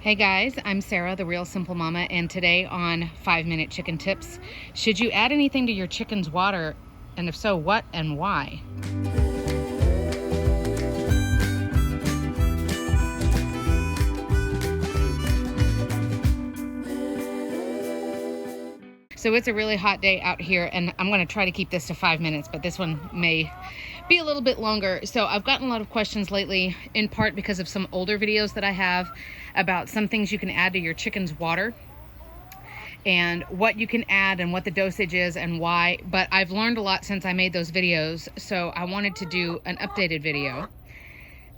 Hey guys, I'm Sarah, the Real Simple Mama, and today on 5-Minute Chicken Tips, should you add anything to your chicken's water, and if so, what and why? So it's a really hot day out here, and I'm going to try to keep this to 5 minutes, but this one may be a little bit longer. So I've gotten a lot of questions lately, in part because of some older videos that I have about some things you can add to your chicken's water and what you can add and what the dosage is and why. But I've learned a lot since I made those videos, so I wanted to do an updated video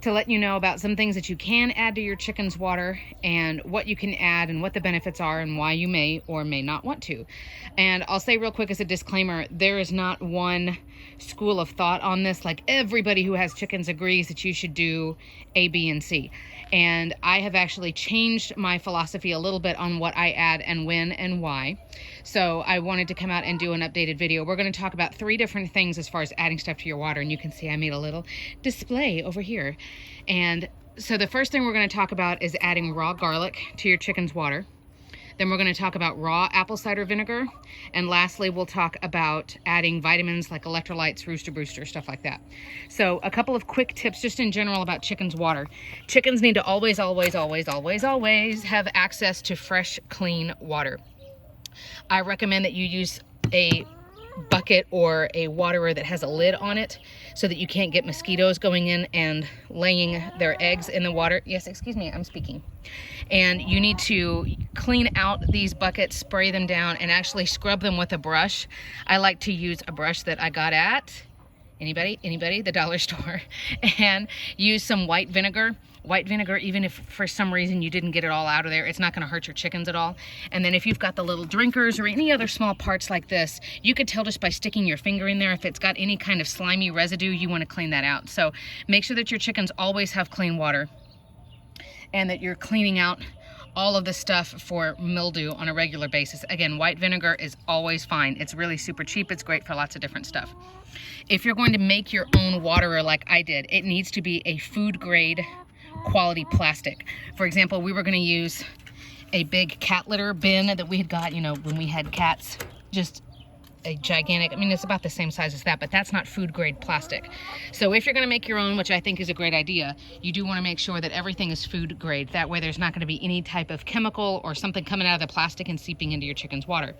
to let you know about some things that you can add to your chicken's water and what you can add and what the benefits are and why you may or may not want to. And I'll say real quick as a disclaimer, there is not one school of thought on this. Like, everybody who has chickens agrees that you should do A, B, and C. And I have actually changed my philosophy a little bit on what I add and when and why. So I wanted to come out and do an updated video. We're going to talk about 3 different things as far as adding stuff to your water. And you can see I made a little display over here. And so the first thing we're going to talk about is adding raw garlic to your chicken's water. Then we're going to talk about raw apple cider vinegar. And lastly, we'll talk about adding vitamins like Electrolytes, Rooster Booster, stuff like that. So a couple of quick tips just in general about chicken's water. Chickens need to always have access to fresh, clean water. I recommend that you use a bucket or a waterer that has a lid on it so that you can't get mosquitoes going in and laying their eggs in the water. Yes, excuse me, I'm speaking. And you need to clean out these buckets, spray them down, and actually scrub them with a brush. I like to use a brush that I got at, anybody, the dollar store, and use some white vinegar. White vinegar, even if for some reason you didn't get it all out of there, it's not going to hurt your chickens at all. And then if you've got the little drinkers or any other small parts like this, you could tell just by sticking your finger in there if it's got any kind of slimy residue. You want to clean that out. So make sure that your chickens always have clean water and that you're cleaning out all of the stuff for mildew on a regular basis. Again, white vinegar is always fine. It's really super cheap. It's great for lots of different stuff. If you're going to make your own waterer like I did, it needs to be a food grade quality plastic. For example, we were going to use a big cat litter bin that we had got, when we had cats, just a gigantic, it's about the same size as that, but that's not food grade plastic. So if you're going to make your own, which I think is a great idea, you do want to make sure that everything is food grade. That way there's not going to be any type of chemical or something coming out of the plastic and seeping into your chicken's water.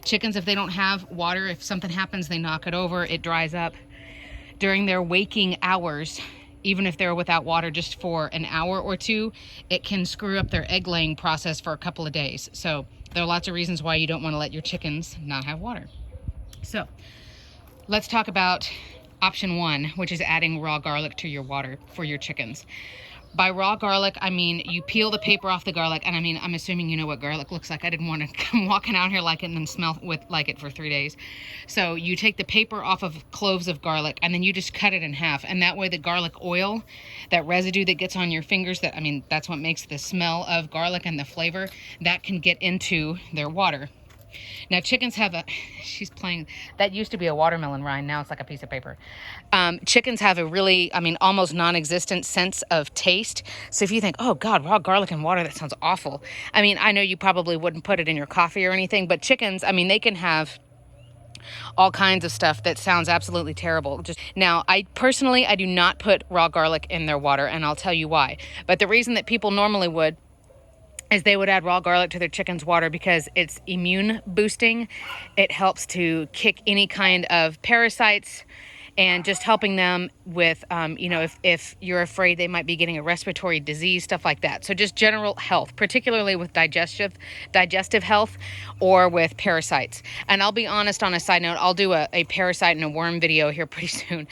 Chickens, if they don't have water, if something happens, they knock it over, it dries up. During their waking hours, even if they're without water just for an hour or two, it can screw up their egg laying process for a couple of days. So there are lots of reasons why you don't want to let your chickens not have water. So let's talk about option 1, which is adding raw garlic to your water for your chickens. By raw garlic, I mean you peel the paper off the garlic, and I'm assuming you know what garlic looks like. I didn't want to come walking out here like it and then smell like it for 3 days. So you take the paper off of cloves of garlic, and then you just cut it in half, and that way the garlic oil, that residue that gets on your fingers, that's what makes the smell of garlic and the flavor, that can get into their water. Now chickens have she's playing, that used to be a watermelon rind, now it's like a piece of paper. Chickens have a really, almost non-existent sense of taste. So if you think, oh God, raw garlic and water, that sounds awful. I know you probably wouldn't put it in your coffee or anything, but chickens, they can have all kinds of stuff that sounds absolutely terrible. Now, I personally do not put raw garlic in their water, and I'll tell you why. But the reason that people normally would is they would add raw garlic to their chicken's water because it's immune boosting. It helps to kick any kind of parasites and just helping them with, if you're afraid they might be getting a respiratory disease, stuff like that. So just general health, particularly with digestive health or with parasites. And I'll be honest, on a side note, I'll do a parasite and a worm video here pretty soon.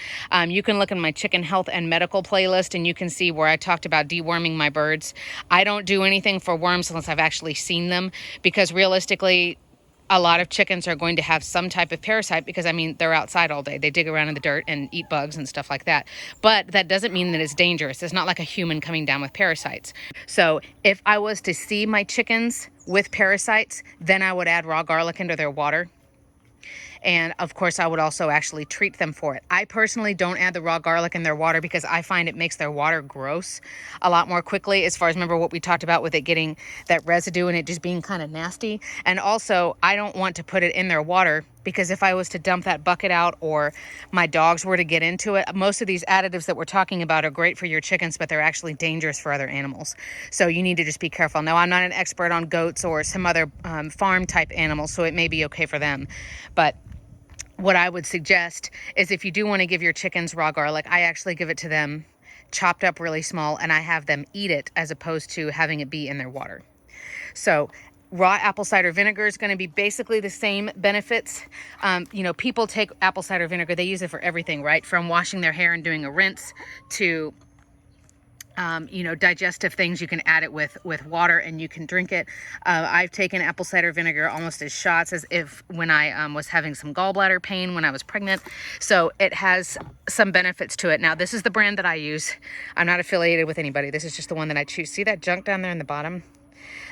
You can look in my chicken health and medical playlist and you can see where I talked about deworming my birds. I don't do anything for worms unless I've actually seen them, because realistically, a lot of chickens are going to have some type of parasite because, they're outside all day. They dig around in the dirt and eat bugs and stuff like that. But that doesn't mean that it's dangerous. It's not like a human coming down with parasites. So if I was to see my chickens with parasites, then I would add raw garlic into their water. And of course, I would also actually treat them for it. I personally don't add the raw garlic in their water because I find it makes their water gross a lot more quickly, as far as, remember what we talked about with it getting that residue and it just being kind of nasty. And also, I don't want to put it in their water because if I was to dump that bucket out or my dogs were to get into it, most of these additives that we're talking about are great for your chickens, but they're actually dangerous for other animals. So you need to just be careful. Now, I'm not an expert on goats or some other farm type animals, so it may be okay for them. But what I would suggest is if you do want to give your chickens raw garlic, I actually give it to them chopped up really small, and I have them eat it as opposed to having it be in their water. So raw apple cider vinegar is going to be basically the same benefits. You know, people take apple cider vinegar, they use it for everything, right? From washing their hair and doing a rinse to you know, digestive things. You can add it with water and you can drink it. I've taken apple cider vinegar almost as shots as if when I was having some gallbladder pain when I was pregnant. So it has some benefits to it. Now, this is the brand that I use. I'm not affiliated with anybody. This is just the one that I choose. See that junk down there in the bottom?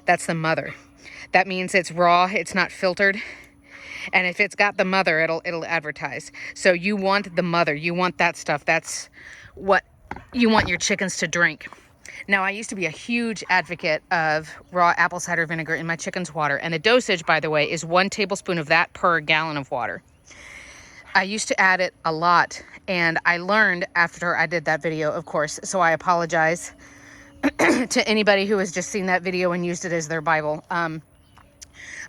That's the mother. That means it's raw. It's not filtered. And if it's got the mother, it'll advertise. So you want the mother. You want that stuff. That's what you want your chickens to drink. Now, I used to be a huge advocate of raw apple cider vinegar in my chickens' water. And the dosage, by the way, is 1 tablespoon of that per gallon of water. I used to add it a lot. And I learned after I did that video, of course. So I apologize to anybody who has just seen that video and used it as their Bible.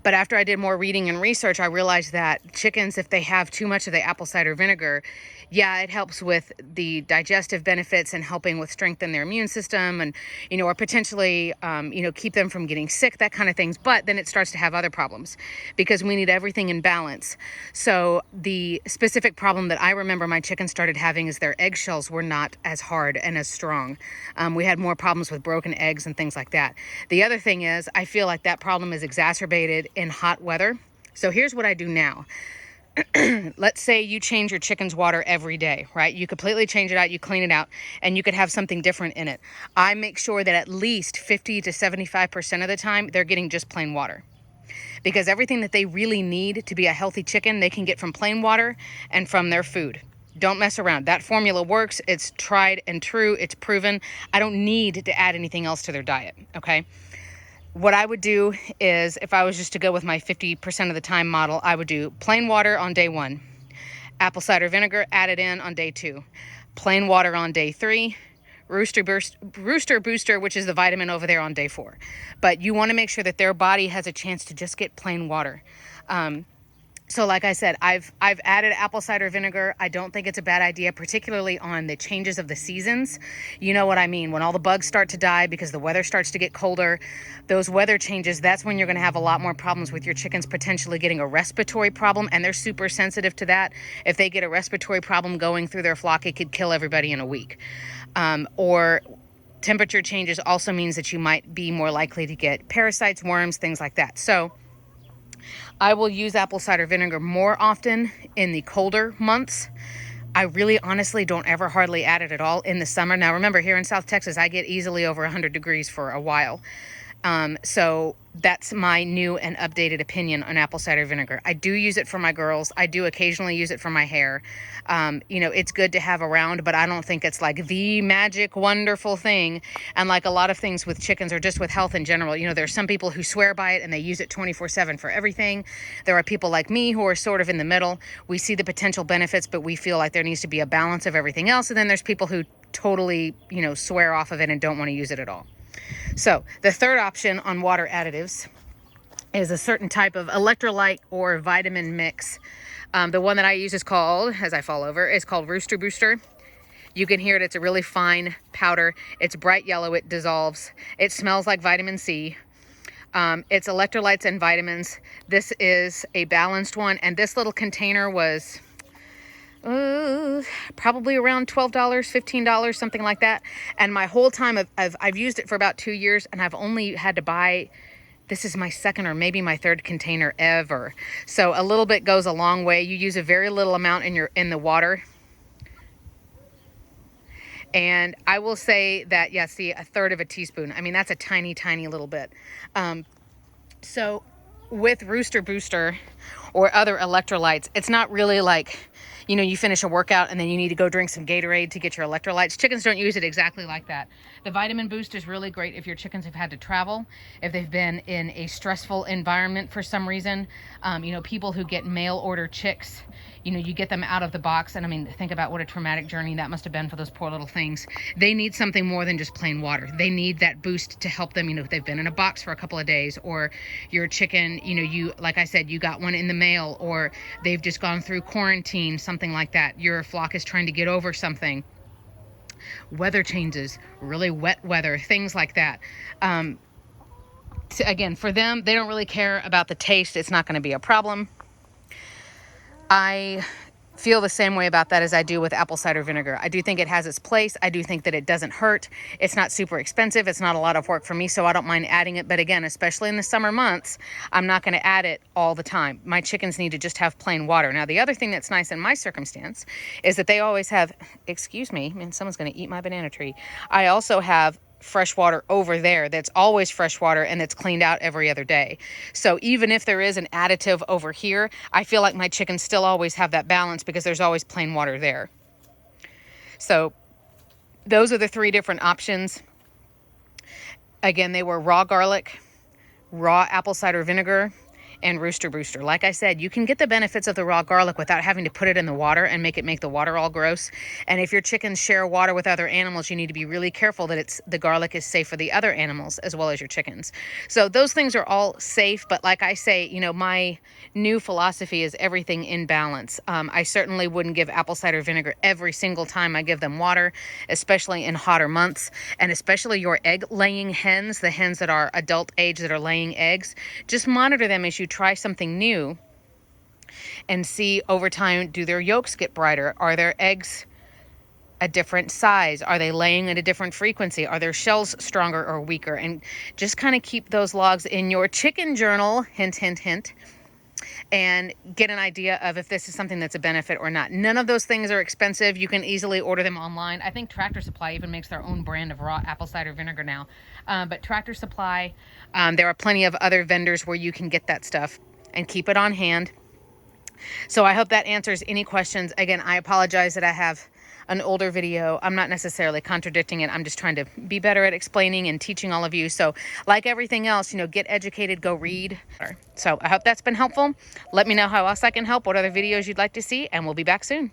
But after I did more reading and research, I realized that chickens, if they have too much of the apple cider vinegar, yeah, it helps with the digestive benefits and helping with strengthen their immune system and, you know, or potentially, you know, keep them from getting sick, that kind of things. But then it starts to have other problems because we need everything in balance. So the specific problem that I remember my chickens started having is their eggshells were not as hard and as strong. We had more problems with broken eggs and things like that. The other thing is, I feel like that problem is exacerbated in hot weather. So here's what I do now. Let's say you change your chicken's water every day, right? You completely change it out, you clean it out, and you could have something different in it. I make sure that at least 50 to 75% of the time, they're getting just plain water. Because everything that they really need to be a healthy chicken, they can get from plain water and from their food. Don't mess around. That formula works. It's tried and true. It's proven. I don't need to add anything else to their diet, okay? What I would do is, if I was just to go with my 50% of the time model, I would do plain water on day 1, apple cider vinegar added in on day 2, plain water on day 3, Rooster Booster, which is the vitamin over there, on day 4. But you want to make sure that their body has a chance to just get plain water. So like I said, I've added apple cider vinegar. I don't think it's a bad idea, particularly on the changes of the seasons. You know what I mean? When all the bugs start to die because the weather starts to get colder, those weather changes, that's when you're going to have a lot more problems with your chickens potentially getting a respiratory problem, and they're super sensitive to that. If they get a respiratory problem going through their flock, it could kill everybody in a week. Or temperature changes also means that you might be more likely to get parasites, worms, things like that. So I will use apple cider vinegar more often in the colder months. I really honestly don't ever hardly add it at all in the summer. Now remember, here in South Texas, I get easily over 100 degrees for a while. So that's my new and updated opinion on apple cider vinegar. I do use it for my girls. I do occasionally use it for my hair. You know, it's good to have around, but I don't think it's like the magic, wonderful thing. And like a lot of things with chickens or just with health in general, you know, there's some people who swear by it and they use it 24/7 for everything. There are people like me who are sort of in the middle. We see the potential benefits, but we feel like there needs to be a balance of everything else. And then there's people who totally, you know, swear off of it and don't want to use it at all. So the third option on water additives is a certain type of electrolyte or vitamin mix. The one that I use is called, as I fall over, is called Rooster Booster. You can hear it. It's a really fine powder. It's bright yellow. It dissolves. It smells like vitamin C. It's electrolytes and vitamins. This is a balanced one. And this little container was probably around $12, $15, something like that. And my whole time I've used it for about 2 years, and I've only had to buy, this is my second or maybe my third container ever. So a little bit goes a long way. You use a very little amount in the water. And I will say that, see, a third of a teaspoon. I mean, that's a tiny, tiny little bit. So with Rooster Booster or other electrolytes, it's not really like, you know, you finish a workout and then you need to go drink some Gatorade to get your electrolytes. Chickens don't use it exactly like that. The vitamin boost is really great if your chickens have had to travel, if they've been in a stressful environment for some reason. You know, people who get mail order chicks, you know, you get them out of the box. And I mean, think about what a traumatic journey that must have been for those poor little things. They need something more than just plain water. They need that boost to help them, you know, if they've been in a box for a couple of days, or your chicken, you know, you, like I said, you got one in the mail, or they've just gone through quarantine, something like that. Your flock is trying to get over something. Weather changes, really wet weather, things like that. Again, for them, they don't really care about the taste. It's not going to be a problem. I feel the same way about that as I do with apple cider vinegar. I do think it has its place. I do think that it doesn't hurt. It's not super expensive. It's not a lot of work for me, so I don't mind adding it. But again, especially in the summer months, I'm not going to add it all the time. My chickens need to just have plain water. Now, the other thing that's nice in my circumstance is that they always have, excuse me, man, someone's going to eat my banana tree. I also have fresh water over there that's always fresh water and that's cleaned out every other day. So even if there is an additive over here, I feel like my chickens still always have that balance because there's always plain water there. So those are the 3 different options. Again, they were raw garlic, raw apple cider vinegar, and Rooster Booster. Like I said, you can get the benefits of the raw garlic without having to put it in the water and make the water all gross. And if your chickens share water with other animals, you need to be really careful that the garlic is safe for the other animals as well as your chickens. So those things are all safe, but like I say, you know, my new philosophy is everything in balance. I certainly wouldn't give apple cider vinegar every single time I give them water, especially in hotter months, and especially your egg laying hens, the hens that are adult age that are laying eggs. Just monitor them as you try something new and see over time, do their yolks get brighter? Are their eggs a different size? Are they laying at a different frequency? Are their shells stronger or weaker? And just kind of keep those logs in your chicken journal, hint, hint, hint, and get an idea of if this is something that's a benefit or not. None of those things are expensive. You can easily order them online. I think Tractor Supply even makes their own brand of raw apple cider vinegar now. But Tractor Supply, there are plenty of other vendors where you can get that stuff and keep it on hand. So I hope that answers any questions. Again, I apologize that I have an older video. I'm not necessarily contradicting it. I'm just trying to be better at explaining and teaching all of you. So like everything else, you know, get educated, go read. So I hope that's been helpful. Let me know how else I can help, what other videos you'd like to see, and we'll be back soon.